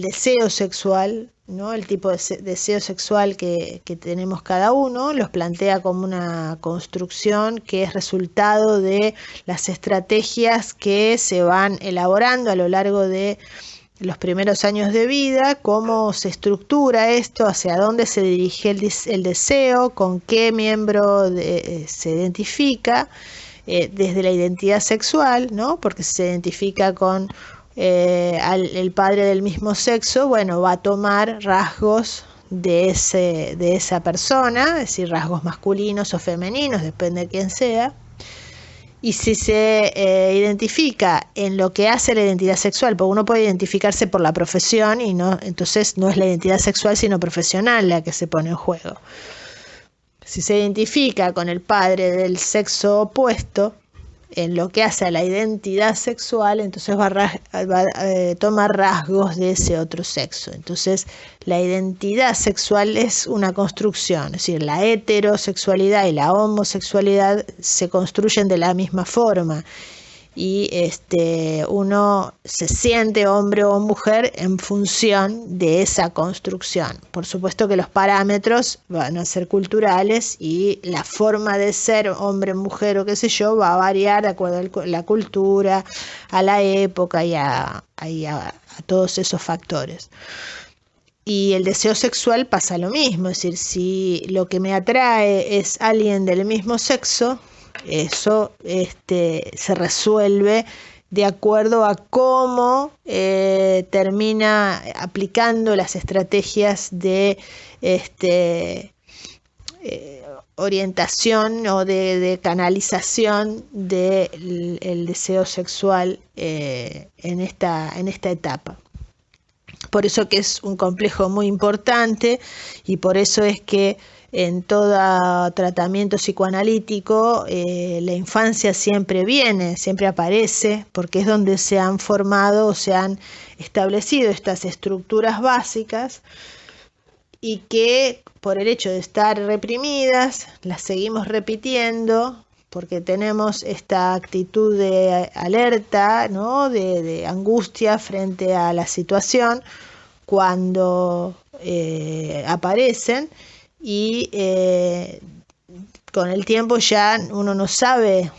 deseo sexual, ¿no? El tipo de deseo sexual que tenemos cada uno, los plantea como una construcción que es resultado de las estrategias que se van elaborando a lo largo de los primeros años de vida, cómo se estructura esto, hacia dónde se dirige el deseo, con qué miembro se identifica, desde la identidad sexual, ¿no? Porque se identifica con el padre del mismo sexo, bueno, va a tomar rasgos de esa persona, es decir, rasgos masculinos o femeninos, depende de quién sea. Y si se identifica en lo que hace la identidad sexual, porque uno puede identificarse por la profesión y no, entonces no es la identidad sexual sino profesional la que se pone en juego. Si se identifica con el padre del sexo opuesto en lo que hace a la identidad sexual, entonces va a tomar rasgos de ese otro sexo. Entonces la identidad sexual es una construcción, es decir, la heterosexualidad y la homosexualidad se construyen de la misma forma y uno se siente hombre o mujer en función de esa construcción. Por supuesto que los parámetros van a ser culturales y la forma de ser hombre, mujer o qué sé yo va a variar de acuerdo a la cultura, a la época y a todos esos factores. Y el deseo sexual pasa lo mismo, es decir, si lo que me atrae es alguien del mismo sexo, eso se resuelve de acuerdo a cómo termina aplicando las estrategias de orientación o de canalización del deseo sexual en esta etapa. Por eso que es un complejo muy importante y por eso es que en todo tratamiento psicoanalítico la infancia siempre aparece, porque es donde se han formado o se han establecido estas estructuras básicas y que por el hecho de estar reprimidas las seguimos repitiendo porque tenemos esta actitud de alerta, ¿no? de angustia frente a la situación cuando aparecen. Y con el tiempo ya uno no sabe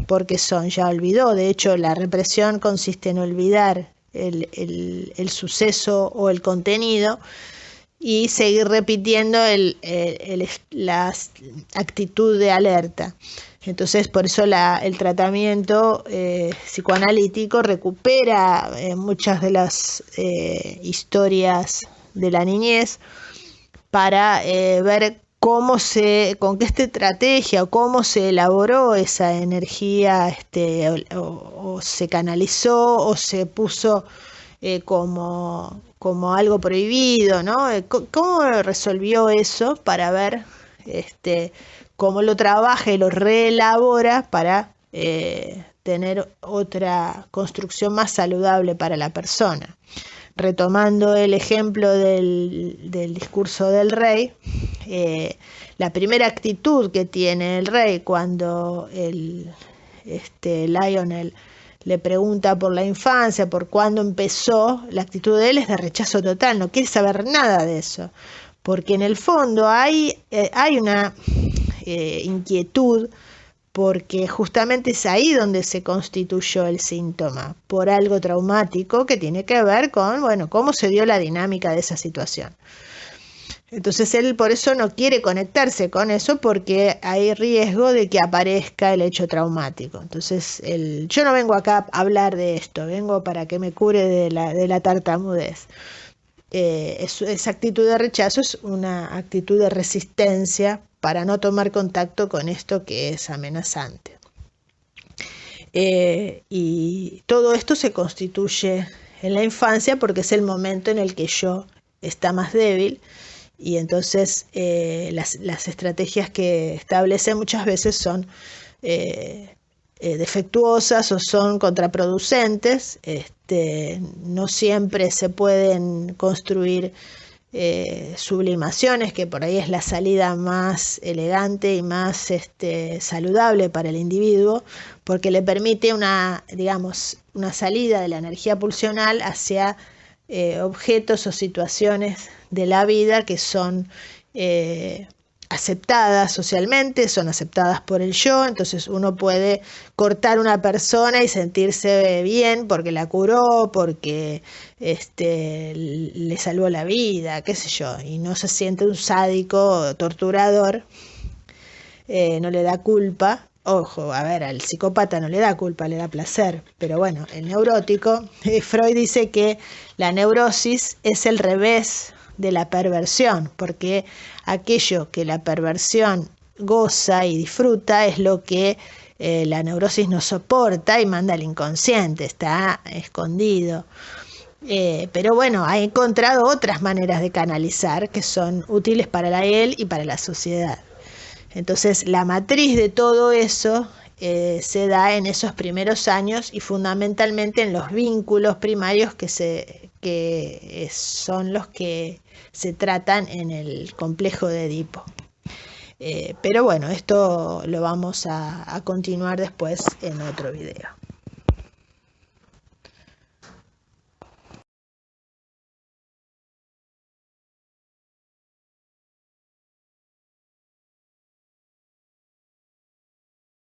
por qué son, ya olvidó. De hecho, la represión consiste en olvidar el suceso o el contenido y seguir repitiendo la actitud de alerta. Entonces, por eso el tratamiento psicoanalítico recupera muchas de las historias de la niñez, para ver con qué estrategia o cómo se elaboró esa energía, o se canalizó o se puso como algo prohibido, ¿no? ¿Cómo resolvió eso para ver cómo lo trabaja y lo reelabora para tener otra construcción más saludable para la persona? Retomando el ejemplo del discurso del rey, la primera actitud que tiene el rey cuando Lionel le pregunta por la infancia, por cuándo empezó, la actitud de él es de rechazo total, no quiere saber nada de eso, porque en el fondo hay una inquietud, porque justamente es ahí donde se constituyó el síntoma, por algo traumático que tiene que ver con, bueno, cómo se dio la dinámica de esa situación. Entonces él por eso no quiere conectarse con eso, porque hay riesgo de que aparezca el hecho traumático. Entonces yo no vengo acá a hablar de esto, vengo para que me cure de la tartamudez. Esa actitud de rechazo es una actitud de resistencia para no tomar contacto con esto que es amenazante. Y todo esto se constituye en la infancia porque es el momento en el que yo está más débil, y entonces las estrategias que establece muchas veces son defectuosas o son contraproducentes. No siempre se pueden construir sublimaciones, que por ahí es la salida más elegante y más saludable para el individuo, porque le permite una salida de la energía pulsional hacia objetos o situaciones de la vida que son aceptadas socialmente, son aceptadas por el yo. Entonces uno puede cortar una persona y sentirse bien porque la curó, porque le salvó la vida, qué sé yo, y no se siente un sádico torturador, no le da culpa. Ojo, a ver, al psicópata no le da culpa, le da placer. Pero bueno, el neurótico, Freud dice que la neurosis es el revés de la perversión, porque aquello que la perversión goza y disfruta es lo que la neurosis no soporta y manda al inconsciente, está escondido. Pero bueno, ha encontrado otras maneras de canalizar que son útiles para él y para la sociedad. Entonces la matriz de todo eso se da en esos primeros años y fundamentalmente en los vínculos primarios que son los que se tratan en el complejo de Edipo. Pero bueno, esto lo vamos a continuar después en otro video.